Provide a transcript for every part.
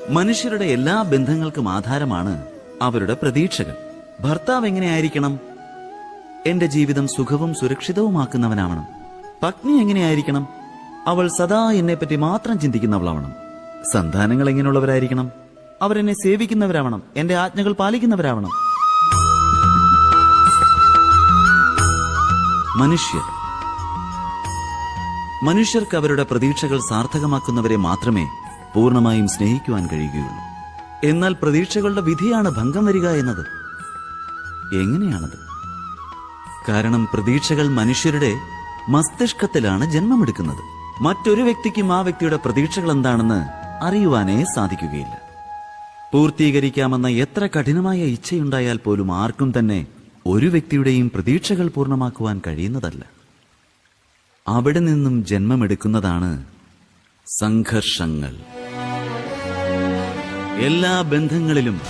മനുഷ്യരുടെ എല്ലാ ബന്ധങ്ങൾക്കും ആധാരമാണ് അവരുടെ പ്രതീക്ഷകൾ. ഭർത്താവ് എങ്ങനെയായിരിക്കണം? എന്റെ ജീവിതം സുഖവും സുരക്ഷിതവുമാക്കുന്നവനാവണം. പത്നി എങ്ങനെയായിരിക്കണം? അവൾ സദാ എന്നെപ്പറ്റി മാത്രം ചിന്തിക്കുന്നവളാവണം. സന്താനങ്ങൾ എങ്ങനെയുള്ളവരായിരിക്കണം? അവരെന്നെ സേവിക്കുന്നവരാവണം, എന്റെ ആജ്ഞകൾ പാലിക്കുന്നവരാവണം. മനുഷ്യർക്ക് അവരുടെ പ്രതീക്ഷകൾ സാർത്ഥകമാക്കുന്നവരെ മാത്രമേ പൂർണ്ണമായും സ്നേഹിക്കുവാൻ കഴിയുകയുള്ളൂ. എന്നാൽ പ്രതീക്ഷകളുടെ വിധിയാണ് ഭംഗം വരിക എന്നത്. എങ്ങനെയാണത്? കാരണം പ്രതീക്ഷകൾ മനുഷ്യരുടെ മസ്തിഷ്കത്തിലാണ് ജന്മമെടുക്കുന്നത്. മറ്റൊരു വ്യക്തിക്കും ആ വ്യക്തിയുടെ പ്രതീക്ഷകൾ എന്താണെന്ന് അറിയുവാനേ സാധിക്കുകയില്ല. പൂർത്തീകരിക്കാമെന്ന എത്ര കഠിനമായ ഇച്ഛയുണ്ടായാൽ പോലും ആർക്കും തന്നെ ഒരു വ്യക്തിയുടെയും പ്രതീക്ഷകൾ പൂർണ്ണമാക്കുവാൻ കഴിയുന്നതല്ല. അവിടെ നിന്നും ജന്മമെടുക്കുന്നതാണ് സംഘർഷങ്ങൾ. എല്ലാ ബന്ധങ്ങളിലും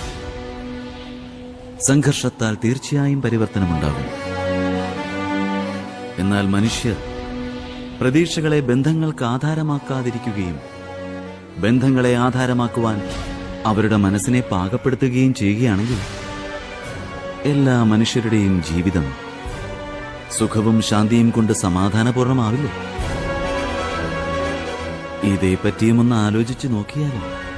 സംഘർഷത്താൽ തീർച്ചയായും പരിവർത്തനമുണ്ടാകും. എന്നാൽ മനുഷ്യർ പ്രതീക്ഷകളെ ബന്ധങ്ങൾക്ക് ആധാരമാക്കാതിരിക്കുകയും ബന്ധങ്ങളെ ആധാരമാക്കുവാൻ അവരുടെ മനസ്സിനെ പാകപ്പെടുത്തുകയും ചെയ്യുകയാണെങ്കിൽ എല്ലാ മനുഷ്യരുടെയും ജീവിതം സുഖവും ശാന്തിയും കൊണ്ട് സമാധാനപൂർണമാവില്ലേ? ഇതേപ്പറ്റിയും ഒന്ന് ആലോചിച്ചു നോക്കിയാലോ?